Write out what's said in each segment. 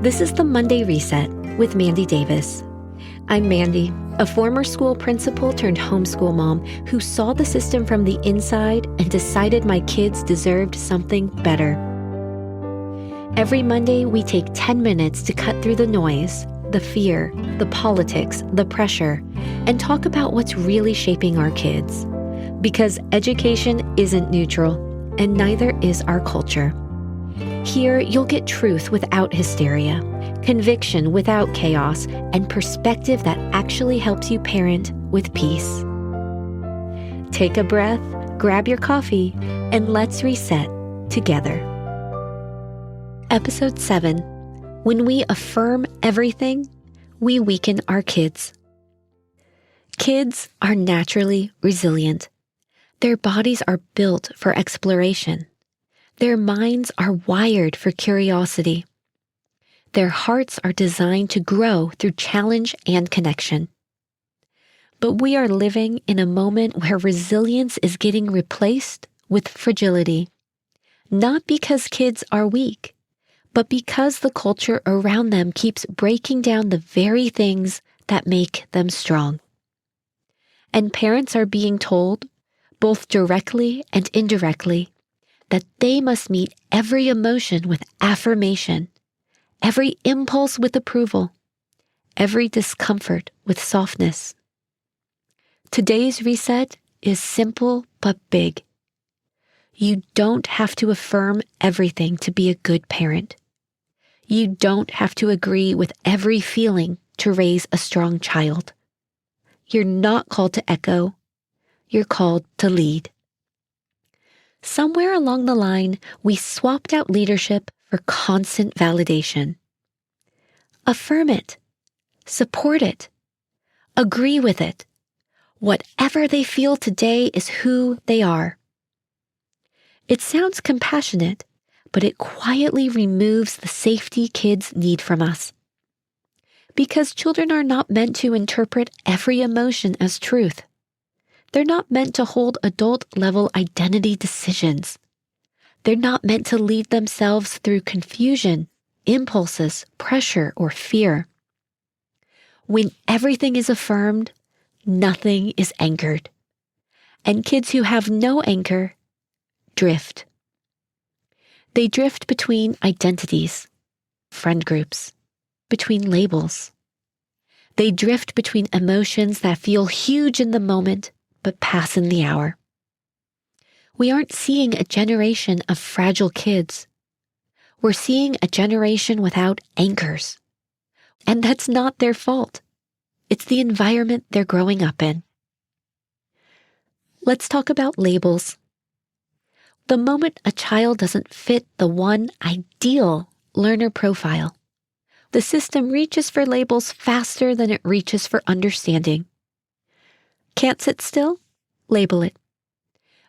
This is the Monday Reset with Mandy Davis. I'm Mandy, a former school principal turned homeschool mom who saw the system from the inside and decided my kids deserved something better. Every Monday, we take 10 minutes to cut through the noise, the fear, the politics, the pressure, and talk about what's really shaping our kids. Because education isn't neutral, and neither is our culture. Here, you'll get truth without hysteria, conviction without chaos, and perspective that actually helps you parent with peace. Take a breath, grab your coffee, and let's reset together. Episode 7. When we affirm everything, we weaken our kids. Kids are naturally resilient. Their bodies are built for exploration. Their minds are wired for curiosity. Their hearts are designed to grow through challenge and connection. But we are living in a moment where resilience is getting replaced with fragility, not because kids are weak, but because the culture around them keeps breaking down the very things that make them strong. And parents are being told, both directly and indirectly, that they must meet every emotion with affirmation, every impulse with approval, every discomfort with softness. Today's reset is simple but big. You don't have to affirm everything to be a good parent. You don't have to agree with every feeling to raise a strong child. You're not called to echo. You're called to lead. Somewhere along the line, we swapped out leadership for constant validation. Affirm it. Support it. Agree with it. Whatever they feel today is who they are. It sounds compassionate, but it quietly removes the safety kids need from us. Because children are not meant to interpret every emotion as truth. They're not meant to hold adult-level identity decisions. They're not meant to lead themselves through confusion, impulses, pressure, or fear. When everything is affirmed, nothing is anchored. And kids who have no anchor drift. They drift between identities, friend groups, between labels. They drift between emotions that feel huge in the moment but pass in the hour. We aren't seeing a generation of fragile kids. We're seeing a generation without anchors. And that's not their fault. It's the environment they're growing up in. Let's talk about labels. The moment a child doesn't fit the one ideal learner profile, the system reaches for labels faster than it reaches for understanding. Can't sit still? Label it.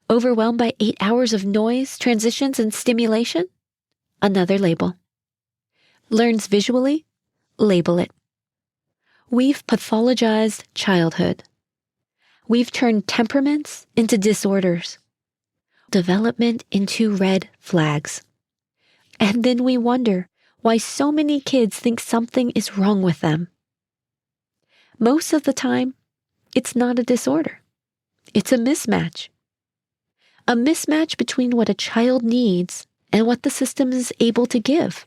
Overwhelmed by 8 hours of noise, transitions, and stimulation? Another label. Learns visually? Label it. We've pathologized childhood. We've turned temperaments into disorders, development into red flags. And then we wonder why so many kids think something is wrong with them. Most of the time, it's not a disorder. It's a mismatch. A mismatch between what a child needs and what the system is able to give.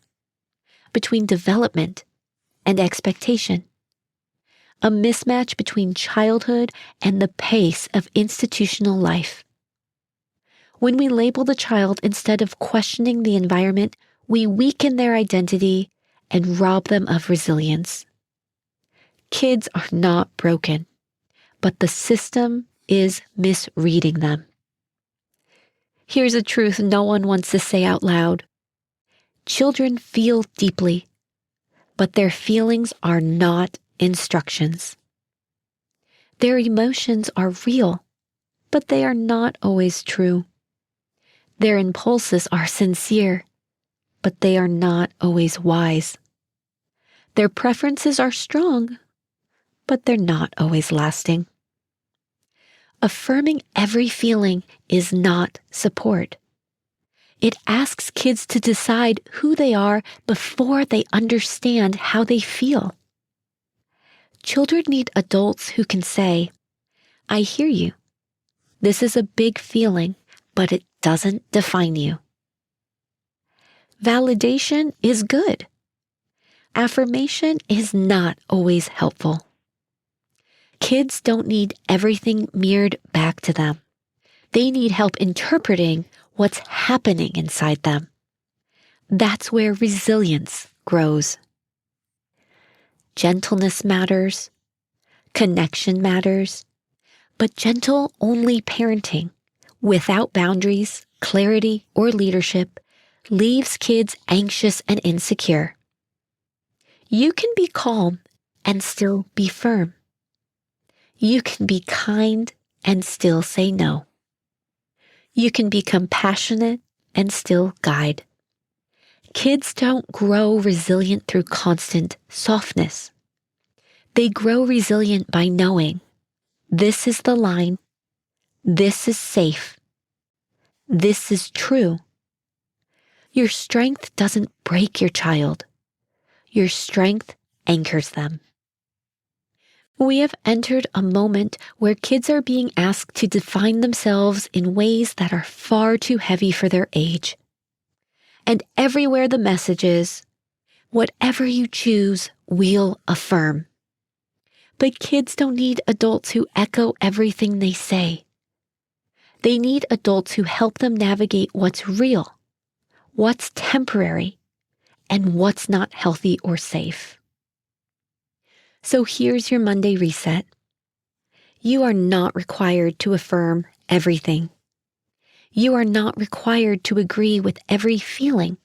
Between development and expectation. A mismatch between childhood and the pace of institutional life. When we label the child instead of questioning the environment, we weaken their identity and rob them of resilience. Kids are not broken, but the system is misreading them. Here's a truth no one wants to say out loud. Children feel deeply, but their feelings are not instructions. Their emotions are real, but they are not always true. Their impulses are sincere, but they are not always wise. Their preferences are strong, but they're not always lasting. Affirming every feeling is not support. It asks kids to decide who they are before they understand how they feel. Children need adults who can say, I hear you. This is a big feeling, but it doesn't define you. Validation is good. Affirmation is not always helpful. Kids don't need everything mirrored back to them. They need help interpreting what's happening inside them. That's where resilience grows. Gentleness matters. Connection matters. But gentle-only parenting, without boundaries, clarity, or leadership, leaves kids anxious and insecure. You can be calm and still be firm. You can be kind and still say no. You can be compassionate and still guide. Kids don't grow resilient through constant softness. They grow resilient by knowing this is the line, this is safe, this is true. Your strength doesn't break your child. Your strength anchors them. We have entered a moment where kids are being asked to define themselves in ways that are far too heavy for their age. And everywhere the message is, whatever you choose, we'll affirm. But kids don't need adults who echo everything they say. They need adults who help them navigate what's real, what's temporary, and what's not healthy or safe. So here's your Monday reset. You are not required to affirm everything. You are not required to agree with every feeling.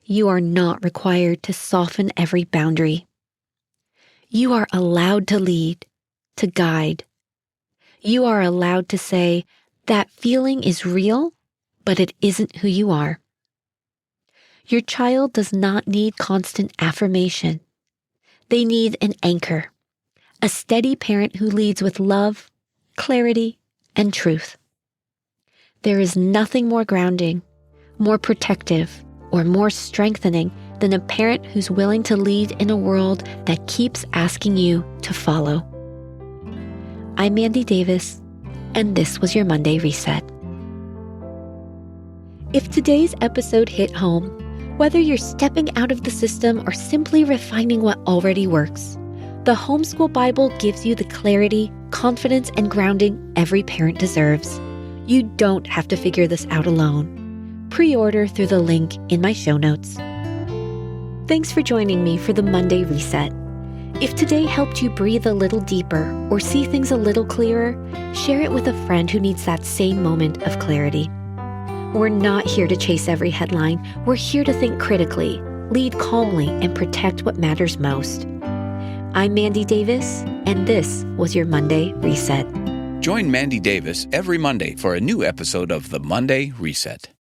You are not required to soften every boundary. You are allowed to lead, to guide. You are allowed to say, that feeling is real, but it isn't who you are. Your child does not need constant affirmation. They need an anchor, a steady parent who leads with love, clarity, and truth. There is nothing more grounding, more protective, or more strengthening than a parent who's willing to lead in a world that keeps asking you to follow. I'm Mandy Davis, and this was your Monday Reset. If today's episode hit home, whether you're stepping out of the system or simply refining what already works, the Homeschool Bible gives you the clarity, confidence, and grounding every parent deserves. You don't have to figure this out alone. Pre-order through the link in my show notes. Thanks for joining me for the Monday Reset. If today helped you breathe a little deeper or see things a little clearer, share it with a friend who needs that same moment of clarity. We're not here to chase every headline. We're here to think critically, lead calmly, and protect what matters most. I'm Mandy Davis, and this was your Monday Reset. Join Mandy Davis every Monday for a new episode of the Monday Reset.